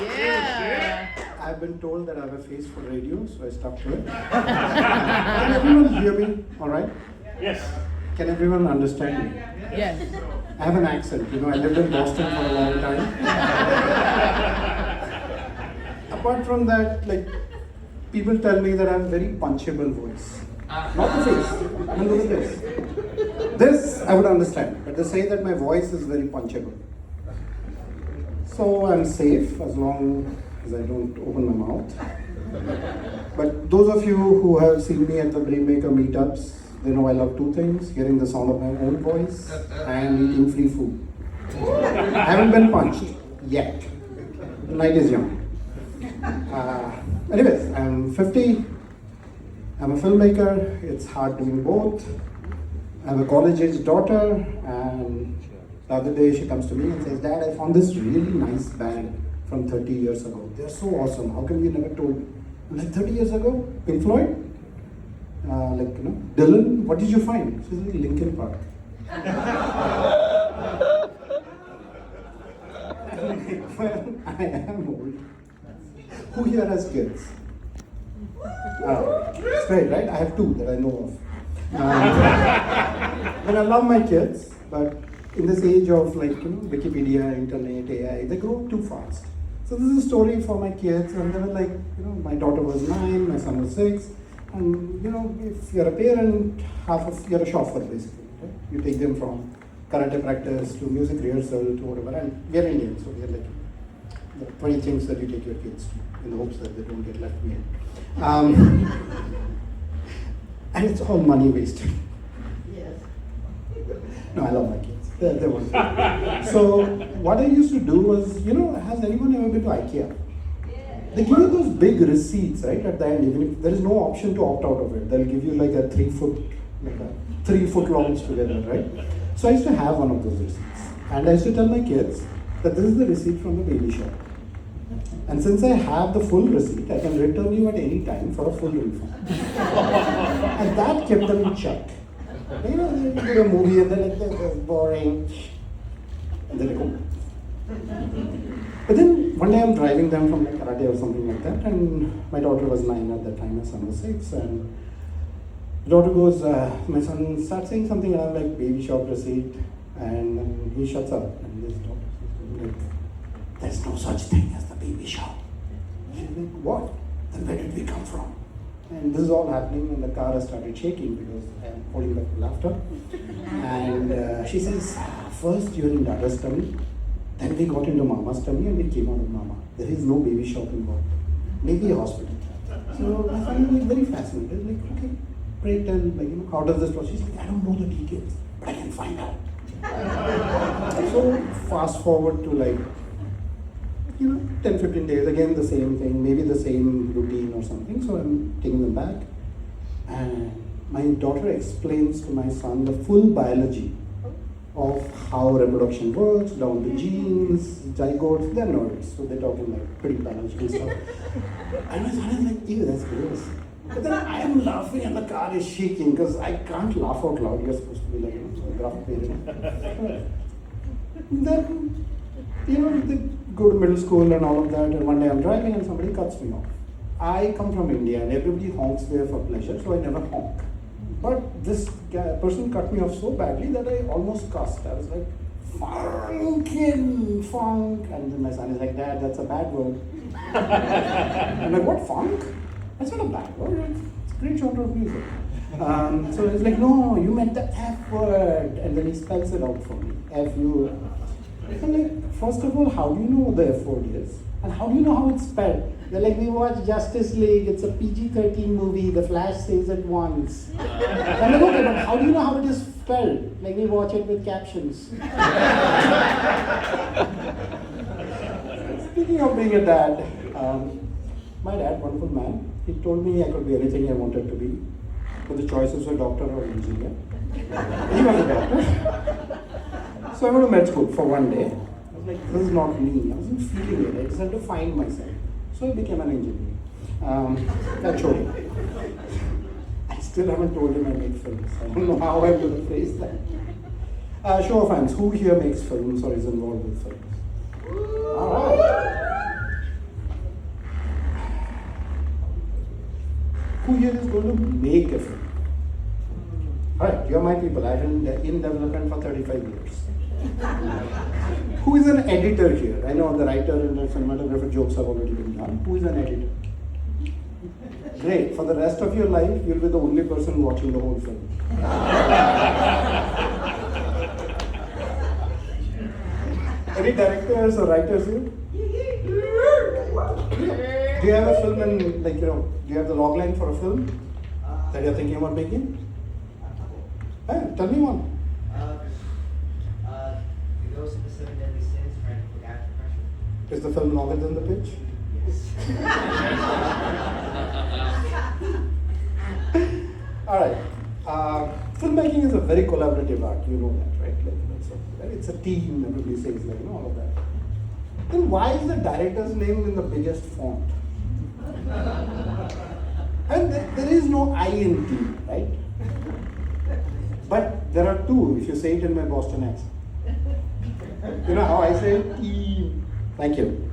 Yeah. I've been told that I have a face for radio, so I stuck to it. Can everyone hear me? All right? Yes. Can everyone understand me? Yes. I have an accent, I lived in Boston for a long time. Apart from that, people tell me that I have a very punchable voice. Not the face. I mean, look at this. This I would understand, but they say that my voice is very punchable. So I'm safe as long as I don't open my mouth. But those of you who have seen me at the Brainmaker meetups, they know I love two things: hearing the sound of my own voice and eating free food. I haven't been punched yet. The night is young. Anyways, I'm 50. I'm a filmmaker. It's hard doing both. I have a college-age daughter, and the other day she comes to me and says, "Dad, I found this really nice band from 30 years ago. They're so awesome. How come you never told me?" I'm like, 30 years ago? Pink Floyd? Dylan? What did you find? She's like, Linkin Park. Well, I am old. Who here has kids? It's great, right? I have two that I know of. But I love my kids, but in this age of Wikipedia, internet, AI, they grow up too fast. So this is a story for my kids, and they were my daughter was 9, my son was 6, and if you're a parent, you're a chauffeur basically. Right? You take them from karate practice to music rehearsal to whatever, and we're Indian, so we're there are 20 things that you take your kids to in the hopes that they don't get left behind. And it's all money wasted. Yes. No, I love my kids. They're wonderful. So what I used to do was, has anyone ever been to IKEA? They give you those big receipts, right, at the end. Even if there is no option to opt out of it, they'll give you a 3 foot longs together, right? So I used to have one of those receipts, and I used to tell my kids that this is the receipt from the baby shop. And since I have the full receipt, I can return you at any time for a full refund. And that kept them in check. They do a movie and they're like, this is boring. And then they go. But then one day I'm driving them from karate or something like that, and my daughter was 9 at that time, my son was 6, and the daughter goes, my son starts saying something, and I'm like, baby shop receipt, and then he shuts up, and this daughter says, like, there's no such thing as the baby shop. She's like, what? Then where did we come from? And this is all happening, and the car has started shaking because I'm holding back the laughter. And she says, first you're in Dada's tummy, then we got into Mama's tummy, and we came out of Mama. There is no baby shop involved. Maybe a hospital. So I find it very fascinating. Like, okay, pray tell, how does this process? She's like, I don't know the details, but I can find out. So fast forward to 10, 15 days, again the same thing, maybe the same routine or something. So I'm taking them back, and my daughter explains to my son the full biology of how reproduction works, down to genes, zygotes. They're nerds, so they're talking pretty biological stuff. And my son is like, ew, that's gross. But then I am laughing and the car is shaking because I can't laugh out loud. You're supposed to be a gruff parent. Then, they go to middle school and all of that, and one day I'm driving and somebody cuts me off. I come from India and everybody honks there for pleasure, so I never honk. But this person cut me off so badly that I almost cussed. I was like, funkin', funk. And then my son is like, Dad, that's a bad word. I'm like, what, funk? That's not a bad word. It's a great genre of music. So he's like, no, you meant the F word. And then he spells it out for me. F-U. I'm like, first of all, how do you know what the F word is? And how do you know how it's spelled? They're like, we watched Justice League, it's a PG-13 movie, the Flash says it once. I'm like, okay, but how do you know how it is spelled? Like, we watch it with captions. Speaking of being a dad, my dad, wonderful man, he told me I could be anything I wanted to be, but the choices were doctor or engineer. He was a doctor. So I went to med school for one day. I was like, this is not me. I wasn't feeling it. I just had to find myself. So I became an engineer. That showed him. I still haven't told him I make films. I don't know how I'm going to phrase that. Show of hands, who here makes films or is involved with films? All right. Who here is going to make a film? All right, you're my people. I've been in development for 35 years. Who is an editor here? I know the writer and the cinematographer jokes have already been done. Who is an editor? Great. For the rest of your life, you'll be the only person watching the whole film. Any directors or writers here? Do you have a film and do you have the log line for a film that you're thinking about making? Hey, tell me one. The Ghost of the Seven Deadly Sins, trying to put after pressure. Is the film longer than the pitch? All right. Filmmaking is a very collaborative art. You know that, right? It's a team. Everybody says all of that. Then why is the director's name in the biggest font? And there is no I in team, right? But there are two if you say it in my Boston accent. You know how I say it? Team. Thank you.